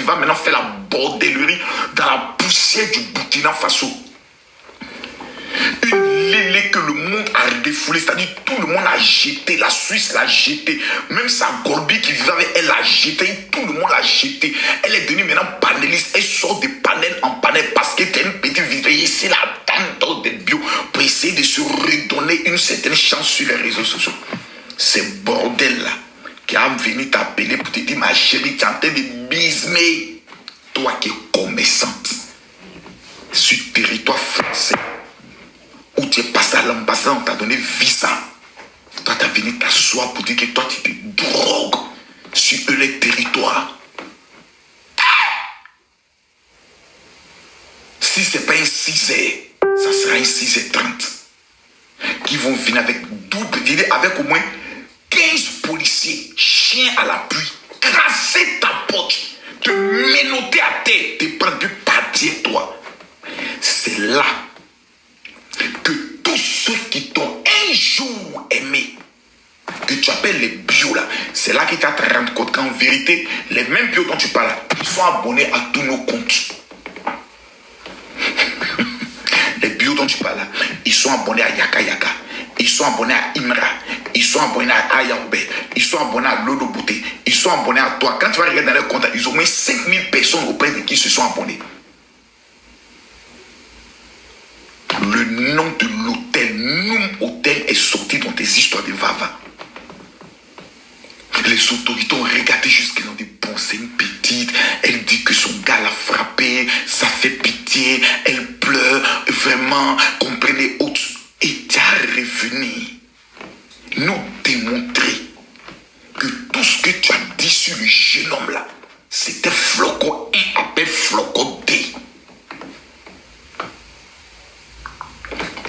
qui va maintenant faire la bordellerie dans la poussière du Burkina Faso. Une lélé que le monde a défoulé, c'est-à-dire tout le monde a jeté, la Suisse l'a jeté, même sa Gorbi qui vivait avec elle l'a jeté, tout le monde l'a jeté. Elle est devenue maintenant panéliste, elle sort de panel en panel parce qu'elle était une petite vidéo, ici la dame de bio pour essayer de se redonner une certaine chance sur les réseaux sociaux. C'est bordel là qui a venu t'appeler pour te dire ma chérie, tu es en train de bismer, toi qui es commerçante sur le territoire français. Où tu es passé à l'ambassade, on t'a donné visa. Toi, tu as venu t'asseoir pour dire que toi, tu te drogues sur les territoires. Si ce n'est pas un 6h, ça sera un 6h30. Qui vont venir avec avec au moins 15 policiers, chiens à l'appui, crasser ta porte, te menotter à terre, te prendre du partir, toi. C'est là que tous ceux qui t'ont un jour aimé, que tu appelles les bio là, c'est là que tu vas te rendre compte qu'en vérité, les mêmes bio dont tu parles, ils sont abonnés à tous nos comptes. Les bio dont tu parles là, ils sont abonnés à Yaka Yaka, ils sont abonnés à Imra, ils sont abonnés à Ayaoube, ils sont abonnés à Lodo Bouté, ils sont abonnés à toi. Quand tu vas regarder dans les comptes, ils ont mis 5000 personnes auprès de qui se sont abonnés. Le nom de l'hôtel, Noum Hôtel, est sorti dans tes histoires de Vava. Les autorités ont regardé jusqu'à ont dit bon, c'est une petite, elle dit que son gars l'a frappé, ça fait pitié, elle pleure, vraiment, comprenez autres. Et tu as revenu nous démontrer que tout ce que tu as dit sur le jeune homme là, c'était Floco 1 appelle Floco 2.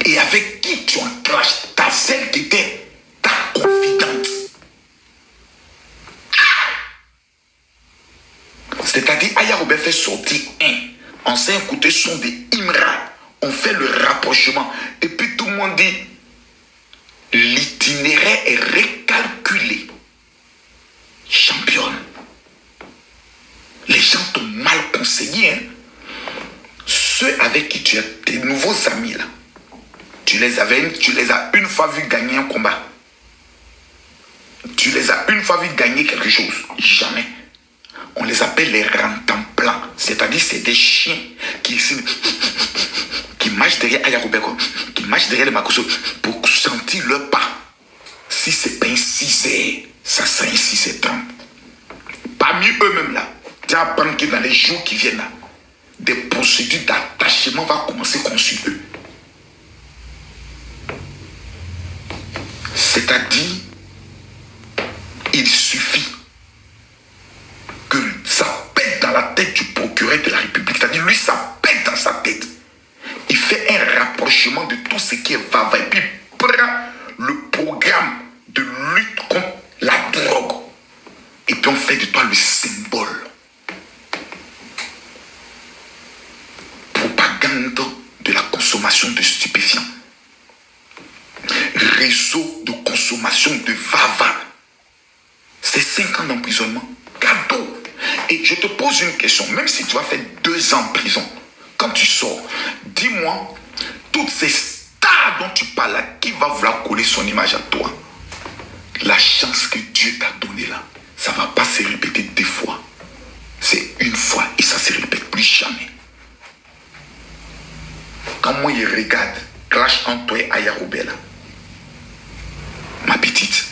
Et avec qui tu enclenches ta celle qui était ta confidente. C'est-à-dire, Ayaoube fait sortir un. On s'est écouté son de Imra. On fait le rapprochement. Et puis tout le monde dit, l'itinéraire est recalculé. Championne. Les gens t'ont mal conseillé. Hein? Ceux avec qui tu as tes nouveaux amis là. Tu les as une fois vu gagner un combat. Tu les as une fois vu gagner quelque chose. Jamais. On les appelle les rantanplans. C'est-à-dire c'est des chiens qui marchent derrière Ayaoube, qui marchent derrière les Makosso pour sentir leur pas. Si c'est pas un 6h, ça sera un 6h30. Parmi eux-mêmes là, tu vas apprendre que dans les jours qui viennent là, des procédures d'attachement vont commencer contre eux. C'est-à-dire, il suffit que ça pète dans la tête du procureur de la République. C'est-à-dire, lui, ça pète dans sa tête. Il fait un rapprochement de tout ce qui est Vava. Et puis, il prend le programme de lutte contre la drogue. Et puis, on fait de toi le symbole. Propagande de la consommation de stupéfiants. Réseau de consommation de Vava. C'est 5 ans d'emprisonnement. Cadeau. Et je te pose une question. Même si tu vas faire 2 ans en prison, quand tu sors, dis-moi, toutes ces stars dont tu parles là, qui va vouloir coller son image à toi? La chance que Dieu t'a donnée là, ça ne va pas se répéter 2 fois. C'est une fois et ça ne se répète plus jamais. Quand moi je regarde, clash entre toi et Ayaoube là, ma petite,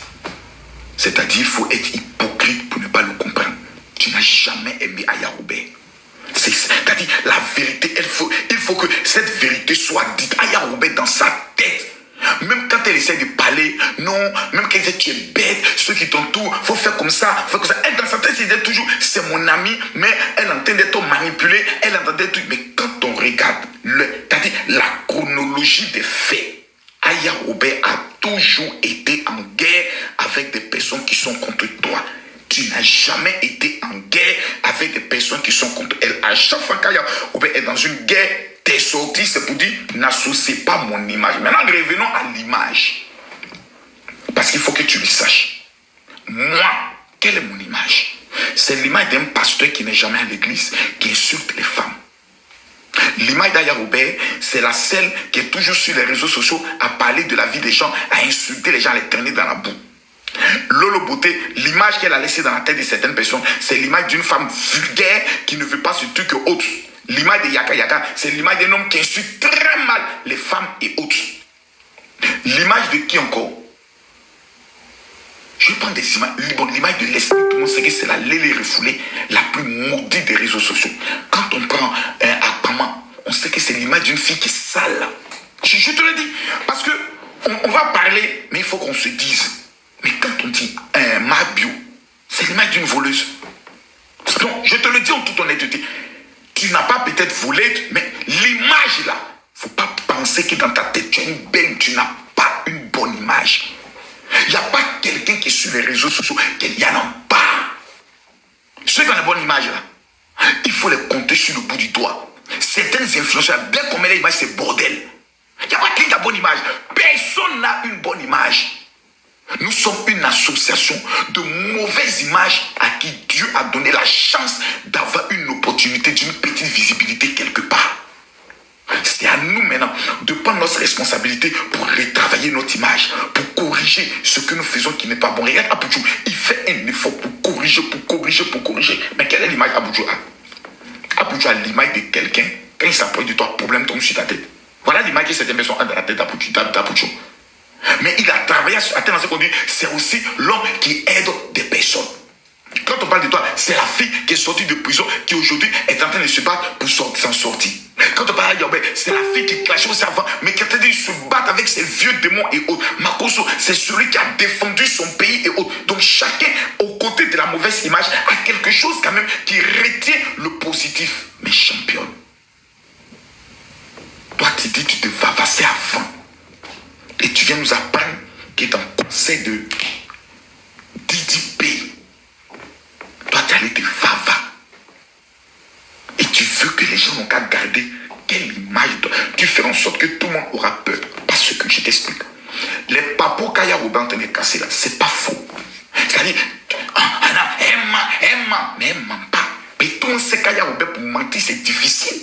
c'est-à-dire il faut être hypocrite pour ne pas le comprendre. Tu n'as jamais aimé Ayaoube. C'est-à-dire la vérité, il faut que cette vérité soit dite. Ayaoube dans sa tête. Même quand elle essaie de parler, non, même quand elle dit tu es bête, ceux qui t'entourent, il faut faire comme ça, faut comme ça. Elle dans sa tête, elle dit toujours, c'est mon ami, mais elle entend d'être manipulée, elle entend d'être. Mais quand on regarde, c'est-à-dire la chronologie des faits, Ayaoube a toujours été en guerre avec des personnes qui sont contre toi. Tu n'as jamais été en guerre avec des personnes qui sont contre elle. À chaque fois qu'Ayaoube est dans une guerre, t'es sorti, c'est pour dire, n'associez pas mon image. Maintenant, revenons à l'image. Parce qu'il faut que tu le saches. Moi, quelle est mon image? C'est l'image d'un pasteur qui n'est jamais à l'église, qui insulte les femmes. L'image d'Aya Robert, c'est la celle qui est toujours sur les réseaux sociaux à parler de la vie des gens, à insulter les gens, à les traîner dans la boue. Lolo Beauté, l'image qu'elle a laissée dans la tête de certaines personnes, c'est l'image d'une femme vulgaire qui ne veut pas se tuer que autre. L'image de Yaka Yaka, c'est l'image d'un homme qui insulte très mal les femmes et autres. L'image de qui encore? Je prends des images. Bon, l'image de l'esprit, tout le monde sait que c'est la lélé refoulée la plus maudite des réseaux sociaux. Quand on prend un Akpama, on sait que c'est l'image d'une fille qui est sale. Je te le dis. Parce que on va parler, mais il faut qu'on se dise. Mais quand on dit Mabio, c'est l'image d'une voleuse. Donc, je te le dis en toute honnêteté. Tu n'as pas peut-être volé, mais l'image là, il ne faut pas penser que dans ta tête, tu as une belle, tu n'as pas une bonne image. Il n'y a pas quelqu'un qui est sur les réseaux sociaux, qu'il n'y en a pas. Ceux qui ont une bonne image là, il faut les compter sur le bout du doigt. Certaines influenceurs, bien qu'on met l'image, c'est bordel. Il n'y a pas quelqu'un qui a une bonne image. Personne n'a une bonne image. Nous sommes une association de mauvaises images à qui Dieu a donné la chance d'avoir une opportunité d'une petite visibilité quelque part. C'est à nous maintenant de prendre notre responsabilité pour retravailler notre image, pour corriger ce que nous faisons qui n'est pas bon. Regarde Abouchou, il fait un effort pour corriger. Mais quelle est l'image Abouchou a? Abouchou a l'image de quelqu'un, quand il s'approche de toi, problème tombe sur ta tête. Voilà l'image que cette personne a dans la tête d'Abouchou. Mais il a travaillé à atteindre ce qu'on dit, c'est aussi l'homme qui aide des personnes. Quand on parle de toi, c'est la fille qui est sortie de prison, qui aujourd'hui est en train de se battre pour s'en sortir. Quand on parle de Yobé, c'est la fille qui clashait aussi avant, mais qui a train de se battre avec ses vieux démons et autres. Makoso, c'est celui qui a défendu son pays et autres. Donc chacun, aux côtés de la mauvaise image, a quelque chose quand même qui retient le positif. Mais championne, toi tu dis tu te vas passer avant. Et tu viens nous apprendre que dans le conseil de Didi P, toi tu allais te vava. Et tu veux que les gens n'ont qu'à garder quelle image. Tu fais en sorte que tout le monde aura peur. Parce que je t'explique. Les papos qu'Aya Robert en train de casser là, c'est pas faux. C'est-à-dire, mais elle ment pas. Mais tout le monde sait qu'Aya Robert pour mentir c'est difficile.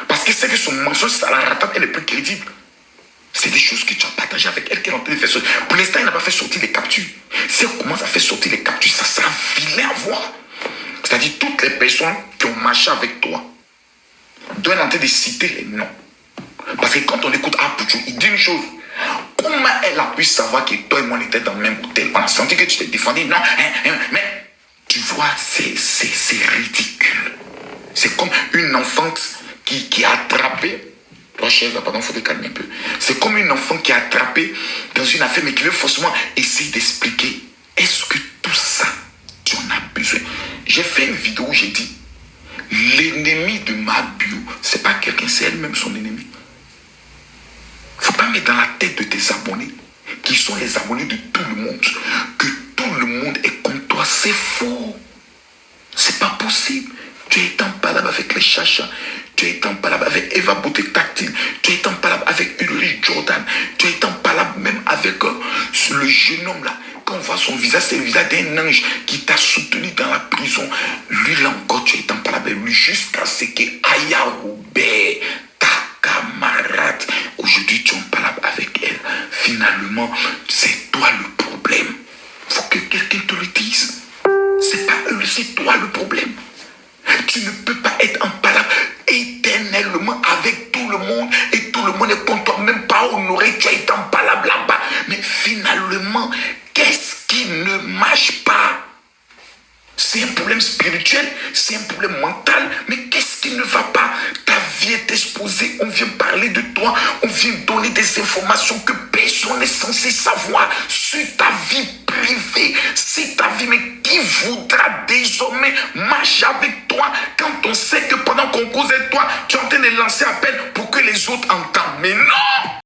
Parce que c'est que son mensonge, ça la rattrape, elle est plus crédible. C'est des choses que tu as partagées avec elle qu'elle est en train de faire sortir. Pour l'instant, elle n'a pas fait sortir les captures. Si elle commence à faire sortir les captures, ça sera vilain à voir. C'est-à-dire toutes les personnes qui ont marché avec toi doivent en train de citer les noms. Parce que quand on écoute Apouchou, il dit une chose. Comment elle a pu savoir que toi et moi on était dans le même hôtel? On a senti que tu t'es défendu. Non, mais tu vois, c'est ridicule. C'est comme une enfant qui a attrapé. Toi, chaise, pardon, il faut te calmer un peu. C'est comme une enfant qui est attrapée dans une affaire, mais qui veut forcément essayer d'expliquer. Est-ce que tout ça, tu en as besoin? J'ai fait une vidéo où j'ai dit, l'ennemi de ma bio, c'est pas quelqu'un, c'est elle-même son ennemi. Il ne faut pas mettre dans la tête de tes abonnés, qui sont les abonnés de tout le monde, que tout le monde est comme toi. C'est faux. C'est pas possible. Tu es en palabre avec les chachas. Tu es en palabre avec Eva Beauté Tactile. Tu es en palabre avec Ulrich Jordan. Tu es en palabre même avec le jeune homme là. Quand on voit son visage, c'est le visage d'un ange qui t'a soutenu dans la prison. Lui là encore, tu es en palabre avec lui jusqu'à ce que Aya Robert, ta camarade, aujourd'hui tu es en palabre avec elle. Finalement, c'est toi le problème. Faut que quelqu'un te le dise. C'est pas eux, c'est toi le problème. Tu ne peux pas être en palabre éternellement avec tout le monde et tout le monde est contre toi, même pas honoré, tu as été en palabre là-bas. Mais finalement, qu'est-ce qui ne marche pas? C'est un problème spirituel, c'est un problème mental, mais qu'est-ce qui ne va pas? Ta vie est exposée, on vient parler de toi, on vient donner des informations que personne n'est censé savoir sur ta vie privée, c'est ta vie, mais qui voudra désormais marcher avec toi quand on sait que pendant qu'on cause avec toi, tu es en train de lancer appel pour que les autres entendent? Mais non!